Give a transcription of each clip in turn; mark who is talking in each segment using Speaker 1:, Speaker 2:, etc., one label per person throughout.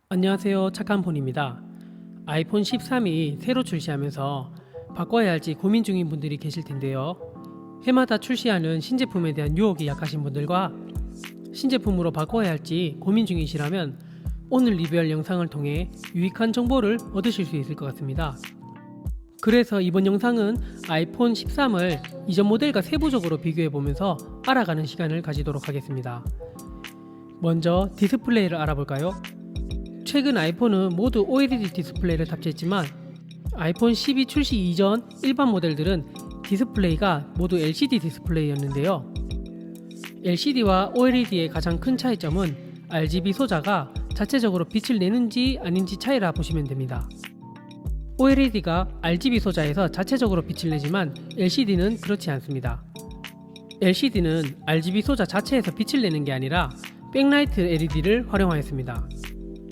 Speaker 1: 안녕하세요. 착한폰입니다. 아이폰 13이 새로 출시하면서 바꿔야 할지 고민 중인 분들이 계실 텐데요. 해마다 출시하는 신제품에 대한 유혹이 약하신 분들과 신제품으로 바꿔야 할지 고민 중이시라면 오늘 리뷰할 영상을 통해 유익한 정보를 얻으실 수 있을 것 같습니다. 그래서 이번 영상은 아이폰 13을 이전 모델과 세부적으로 비교해보면서 알아가는 시간을 가지도록 하겠습니다. 먼저 디스플레이를 알아볼까요? 최근 아이폰은 모두 OLED 디스플레이를 탑재했지만 아이폰 12 출시 이전 일반 모델들은 디스플레이가 모두 LCD 디스플레이였는데요. LCD와 OLED의 가장 큰 차이점은 RGB 소자가 자체적으로 빛을 내는지 아닌지 차이라 보시면 됩니다. OLED가 RGB 소자에서 자체적으로 빛을 내지만 LCD는 그렇지 않습니다. LCD는 RGB 소자 자체에서 빛을 내는 게 아니라 백라이트 LED를 활용하였습니다.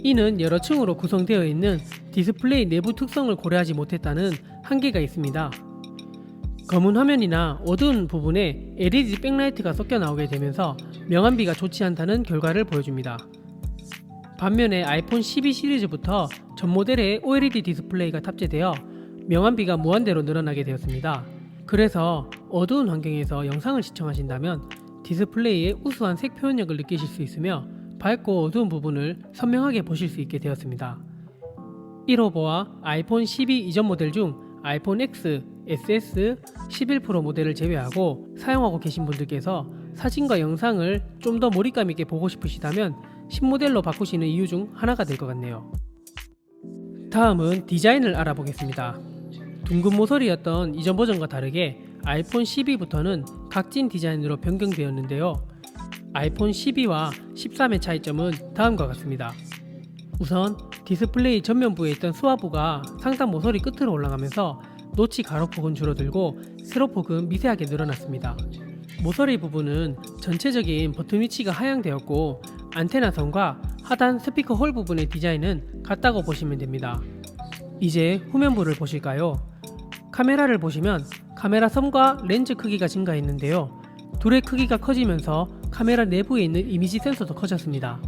Speaker 1: 이는 여러 층으로 구성되어 있는 디스플레이 내부 특성을 고려하지 못했다는 한계가 있습니다. 검은 화면이나 어두운 부분에 LED 백라이트가 섞여 나오게 되면서 명암비가 좋지 않다는 결과를 보여줍니다. 반면에 아이폰 12 시리즈부터 전 모델에 OLED 디스플레이가 탑재되어 명암비가 무한대로 늘어나게 되었습니다. 그래서 어두운 환경에서 영상을 시청하신다면 디스플레이의 우수한 색 표현력을 느끼실 수 있으며 밝고 어두운 부분을 선명하게 보실 수 있게 되었습니다. 이로보아 아이폰 12 이전 모델 중 아이폰 X, SS, 11 프로 모델을 제외하고 사용하고 계신 분들께서 사진과 영상을 좀 더 몰입감 있게 보고 싶으시다면 신모델로 바꾸시는 이유 중 하나가 될 것 같네요. 다음은 디자인을 알아보겠습니다. 둥근 모서리였던 이전 버전과 다르게 아이폰 12부터는 각진 디자인으로 변경되었는데요. 아이폰 12와 13의 차이점은 다음과 같습니다. 우선 디스플레이 전면부에 있던 스와부가 상단 모서리 끝으로 올라가면서 노치 가로폭은 줄어들고 세로폭은 미세하게 늘어났습니다. 모서리 부분은 전체적인 버튼 위치가 하향되었고 안테나 선과 하단 스피커 홀 부분의 디자인은 같다고 보시면 됩니다. 이제 후면부를 보실까요? 카메라를 보시면 카메라 섬과 렌즈 크기가 증가했는데요. 둘의 크기가 커지면서 카메라 내부에 있는 이미지 센서도 커졌습니다.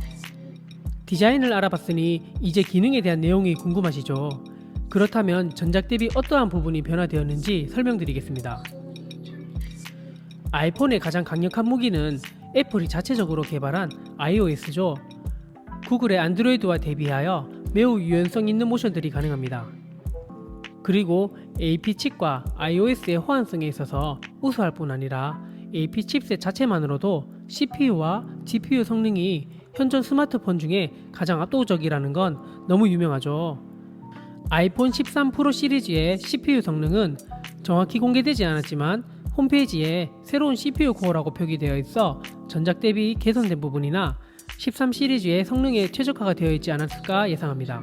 Speaker 1: 디자인을 알아봤으니 이제 기능에 대한 내용이 궁금하시죠? 그렇다면 전작 대비 어떠한 부분이 변화되었는지 설명드리겠습니다. 아이폰의 가장 강력한 무기는 애플이 자체적으로 개발한 iOS죠. 구글의 안드로이드와 대비하여 매우 유연성 있는 모션들이 가능합니다. 그리고 AP 칩과 iOS의 호환성에 있어서 우수할 뿐 아니라 AP 칩셋 자체만으로도 CPU와 GPU 성능이 현존 스마트폰 중에 가장 압도적이라는 건 너무 유명하죠. 아이폰 13 프로 시리즈의 CPU 성능은 정확히 공개되지 않았지만 홈페이지에 새로운 CPU 코어라고 표기되어 있어 전작 대비 개선된 부분이나 13 시리즈의 성능에 최적화가 되어 있지 않았을까 예상합니다.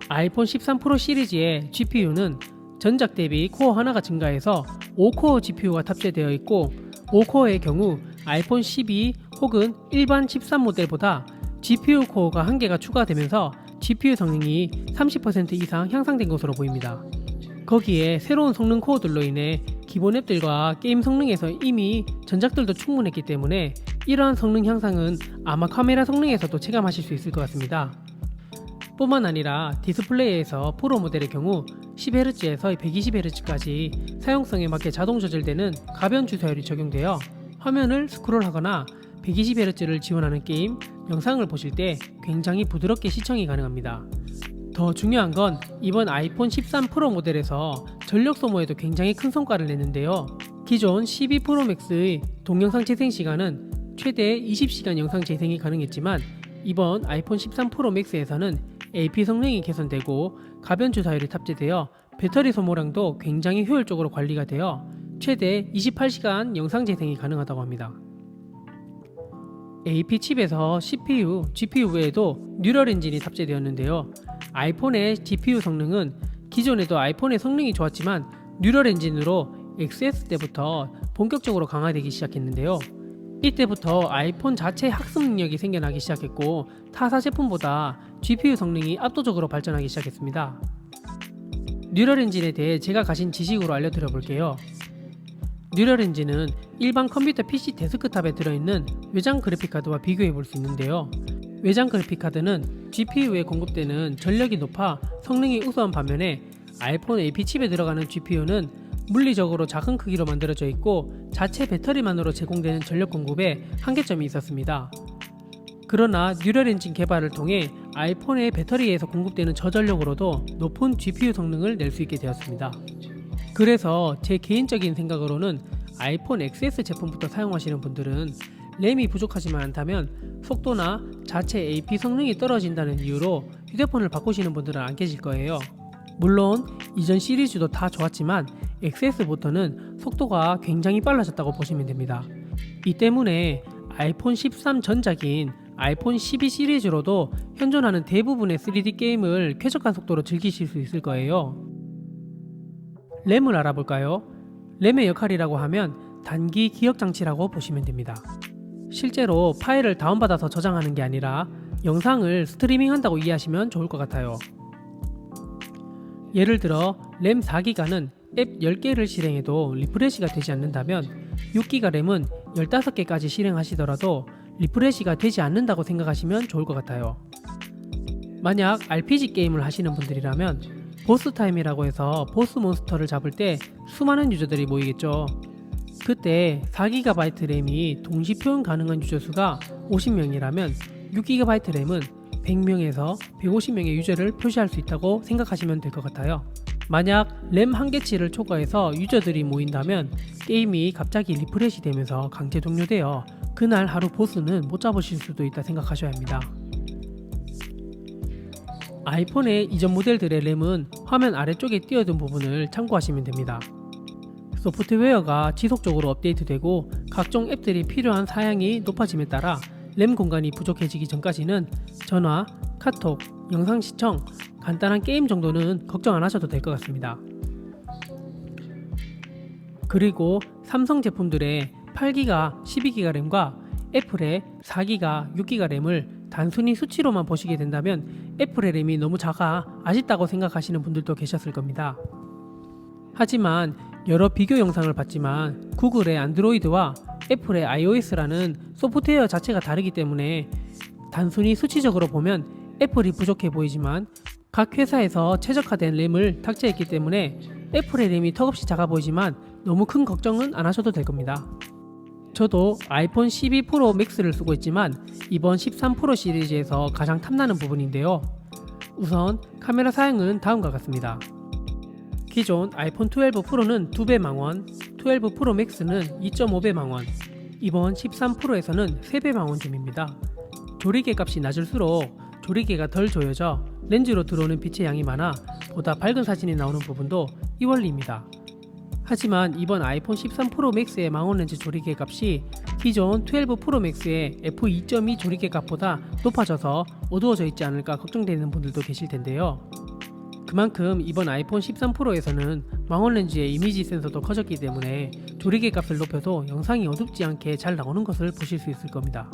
Speaker 1: 아이폰 13 프로 시리즈의 GPU는 전작 대비 코어 하나가 증가해서 5코어 GPU가 탑재되어 있고 5코어의 경우 아이폰 12 혹은 일반 13 모델보다 GPU 코어가 1개가 추가되면서 GPU 성능이 30% 이상 향상된 것으로 보입니다. 거기에 새로운 성능 코어들로 인해 기본 앱들과 게임 성능에서 이미 전작들도 충분했기 때문에 이러한 성능 향상은 아마 카메라 성능에서도 체감하실 수 있을 것 같습니다. 뿐만 아니라 디스플레이에서 프로 모델의 경우 10Hz에서 120Hz까지 사용성에 맞게 자동 조절되는 가변 주사율이 적용되어 화면을 스크롤하거나 120Hz를 지원하는 게임, 영상을 보실 때 굉장히 부드럽게 시청이 가능합니다. 더 중요한 건 이번 아이폰 13 프로 모델에서 전력 소모에도 굉장히 큰 성과를 냈는데요. 기존 12 프로 맥스의 동영상 재생 시간은 최대 20시간 영상 재생이 가능했지만 이번 아이폰 13 프로 맥스에서는 AP 성능이 개선되고 가변 주사율이 탑재되어 배터리 소모량도 굉장히 효율적으로 관리가 되어 최대 28시간 영상 재생이 가능하다고 합니다. AP 칩에서 CPU, GPU 외에도 뉴럴 엔진이 탑재되었는데요. 아이폰의 GPU 성능은 기존에도 아이폰의 성능이 좋았지만 뉴럴 엔진으로 XS 때부터 본격적으로 강화되기 시작했는데요. 이때부터 아이폰 자체 학습 능력이 생겨나기 시작했고 타사 제품보다 GPU 성능이 압도적으로 발전하기 시작했습니다. 뉴럴 엔진에 대해 제가 가진 지식으로 알려드려 볼게요. 뉴럴 엔진은 일반 컴퓨터 PC 데스크탑에 들어있는 외장 그래픽카드와 비교해 볼 수 있는데요. 외장 그래픽카드는 GPU에 공급되는 전력이 높아 성능이 우수한 반면에 아이폰 AP 칩에 들어가는 GPU는 물리적으로 작은 크기로 만들어져 있고 자체 배터리만으로 제공되는 전력 공급에 한계점이 있었습니다. 그러나 뉴럴 엔진 개발을 통해 아이폰의 배터리에서 공급되는 저전력으로도 높은 GPU 성능을 낼 수 있게 되었습니다. 그래서 제 개인적인 생각으로는 아이폰 XS 제품부터 사용하시는 분들은 램이 부족하지만 않다면 속도나 자체 AP 성능이 떨어진다는 이유로 휴대폰을 바꾸시는 분들은 안 계실 거예요. 물론 이전 시리즈도 다 좋았지만 XS부터는 속도가 굉장히 빨라졌다고 보시면 됩니다. 이 때문에 아이폰 13 전작인 아이폰 12 시리즈로도 현존하는 대부분의 3D 게임을 쾌적한 속도로 즐기실 수 있을 거예요. 램을 알아볼까요? 램의 역할이라고 하면 단기 기억 장치라고 보시면 됩니다. 실제로 파일을 다운받아서 저장하는 게 아니라 영상을 스트리밍한다고 이해하시면 좋을 것 같아요. 예를 들어 램 4기가는 앱 10개를 실행해도 리프레시가 되지 않는다면 6기가 램은 15개까지 실행하시더라도 리프레시가 되지 않는다고 생각하시면 좋을 것 같아요. 만약 RPG 게임을 하시는 분들이라면 보스 타임이라고 해서 보스 몬스터를 잡을 때 수많은 유저들이 모이겠죠. 그때 4GB 램이 동시 표현 가능한 유저 수가 50명이라면 6GB 램은 100명에서 150명의 유저를 표시할 수 있다고 생각하시면 될 것 같아요. 만약 램 한계치를 초과해서 유저들이 모인다면 게임이 갑자기 리프레시 되면서 강제 종료되어 그날 하루 보스는 못 잡으실 수도 있다 생각하셔야 합니다. 아이폰의 이전 모델들의 램은 화면 아래쪽에 띄어둔 부분을 참고하시면 됩니다. 소프트웨어가 지속적으로 업데이트되고 각종 앱들이 필요한 사양이 높아짐에 따라 램 공간이 부족해지기 전까지는 전화, 카톡, 영상 시청, 간단한 게임 정도는 걱정 안 하셔도 될 것 같습니다. 그리고 삼성 제품들의 8기가, 12기가 램과 애플의 4기가, 6기가 램을 단순히 수치로만 보시게 된다면 애플의 램이 너무 작아 아쉽다고 생각하시는 분들도 계셨을 겁니다. 하지만 여러 비교 영상을 봤지만 구글의 안드로이드와 애플의 iOS라는 소프트웨어 자체가 다르기 때문에 단순히 수치적으로 보면 애플이 부족해 보이지만 각 회사에서 최적화된 램을 탑재했기 때문에 애플의 램이 턱없이 작아 보이지만 너무 큰 걱정은 안 하셔도 될 겁니다. 저도 아이폰 12 프로 맥스를 쓰고 있지만 이번 13 프로 시리즈에서 가장 탐나는 부분인데요. 우선 카메라 사양은 다음과 같습니다. 기존 아이폰 12 프로는 2배 망원, 12 프로 맥스는 2.5배 망원, 이번 13 프로에서는 3배 망원 줌입니다. 조리개 값이 낮을수록 조리개가 덜 조여져 렌즈로 들어오는 빛의 양이 많아 보다 밝은 사진이 나오는 부분도 이 원리입니다. 하지만 이번 아이폰 13 프로 맥스의 망원 렌즈 조리개 값이 기존 12 프로 맥스의 f2.2 조리개 값보다 높아져서 어두워져 있지 않을까 걱정되는 분들도 계실 텐데요. 그만큼 이번 아이폰 13 프로에서는 망원 렌즈의 이미지 센서도 커졌기 때문에 조리개 값을 높여도 영상이 어둡지 않게 잘 나오는 것을 보실 수 있을 겁니다.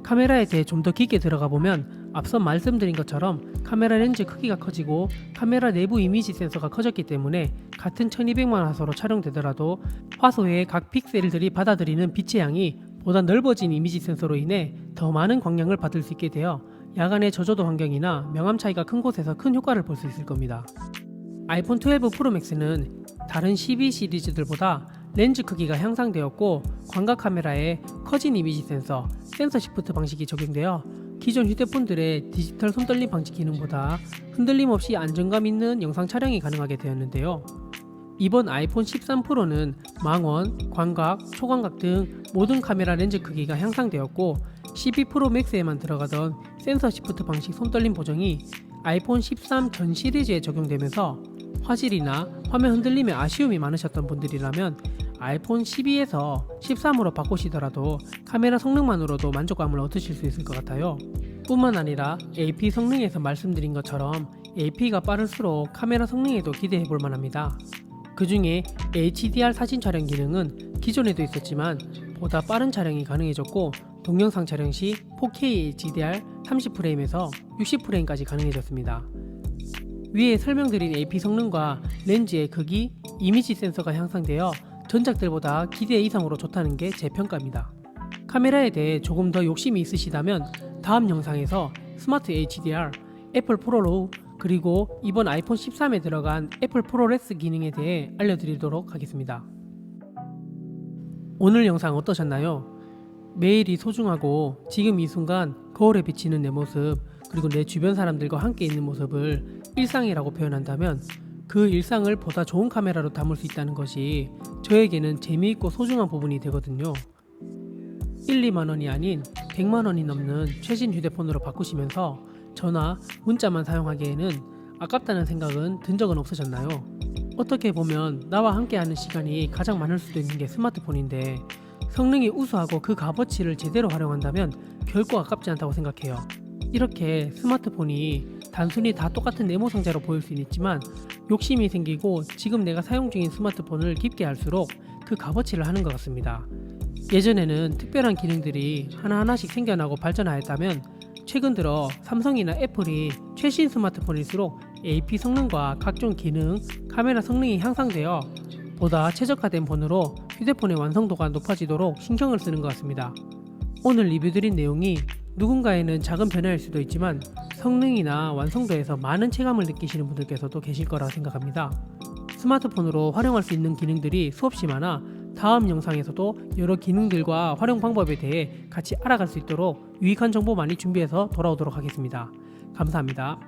Speaker 1: 카메라에 대해 좀 더 깊게 들어가 보면 앞서 말씀드린 것처럼 카메라 렌즈 크기가 커지고 카메라 내부 이미지 센서가 커졌기 때문에 같은 1200만 화소로 촬영되더라도 화소의 각 픽셀들이 받아들이는 빛의 양이 보다 넓어진 이미지 센서로 인해 더 많은 광량을 받을 수 있게 되어 야간의 저조도 환경이나 명암 차이가 큰 곳에서 큰 효과를 볼 수 있을 겁니다. 아이폰 12 프로 맥스는 다른 12 시리즈들보다 렌즈 크기가 향상되었고 광각 카메라에 커진 이미지 센서, 센서 시프트 방식이 적용되어 기존 휴대폰들의 디지털 손떨림 방지 기능보다 흔들림 없이 안정감 있는 영상 촬영이 가능하게 되었는데요. 이번 아이폰 13 프로는 망원, 광각, 초광각 등 모든 카메라 렌즈 크기가 향상되었고 12 프로 맥스에만 들어가던 센서 시프트 방식 손떨림 보정이 아이폰 13 전 시리즈에 적용되면서 화질이나 화면 흔들림에 아쉬움이 많으셨던 분들이라면 아이폰 12에서 13으로 바꾸시더라도 카메라 성능만으로도 만족감을 얻으실 수 있을 것 같아요. 뿐만 아니라 AP 성능에서 말씀드린 것처럼 AP가 빠를수록 카메라 성능에도 기대해 볼 만합니다. 그 중에 HDR 사진 촬영 기능은 기존에도 있었지만 보다 빠른 촬영이 가능해졌고 동영상 촬영 시 4K HDR 30프레임에서 60프레임까지 가능해졌습니다. 위에 설명드린 AP 성능과 렌즈의 크기, 이미지 센서가 향상되어 전작들보다 기대 이상으로 좋다는 게 제 평가입니다. 카메라에 대해 조금 더 욕심이 있으시다면 다음 영상에서 스마트 HDR, 애플 프로로 그리고 이번 아이폰 13에 들어간 애플 프로레스 기능에 대해 알려드리도록 하겠습니다. 오늘 영상 어떠셨나요? 매일이 소중하고 지금 이 순간 거울에 비치는 내 모습 그리고 내 주변 사람들과 함께 있는 모습을 일상이라고 표현한다면 그 일상을 보다 좋은 카메라로 담을 수 있다는 것이 저에게는 재미있고 소중한 부분이 되거든요. 1, 2만 원이 아닌 100만 원이 넘는 최신 휴대폰으로 바꾸시면서 전화, 문자만 사용하기에는 아깝다는 생각은 든 적은 없으셨나요? 어떻게 보면 나와 함께하는 시간이 가장 많을 수도 있는 게 스마트폰인데 성능이 우수하고 그 값어치를 제대로 활용한다면 결코 아깝지 않다고 생각해요. 이렇게 스마트폰이 단순히 다 똑같은 네모 상자로 보일 수는 있지만 욕심이 생기고 지금 내가 사용 중인 스마트폰을 깊게 할수록 그 값어치를 하는 것 같습니다. 예전에는 특별한 기능들이 하나하나씩 생겨나고 발전하였다면 최근 들어 삼성이나 애플이 최신 스마트폰일수록 AP 성능과 각종 기능, 카메라 성능이 향상되어 보다 최적화된 폰으로 휴대폰의 완성도가 높아지도록 신경을 쓰는 것 같습니다. 오늘 리뷰드린 내용이 누군가에는 작은 변화일 수도 있지만 성능이나 완성도에서 많은 체감을 느끼시는 분들께서도 계실 거라 생각합니다. 스마트폰으로 활용할 수 있는 기능들이 수없이 많아 다음 영상에서도 여러 기능들과 활용 방법에 대해 같이 알아갈 수 있도록 유익한 정보 많이 준비해서 돌아오도록 하겠습니다. 감사합니다.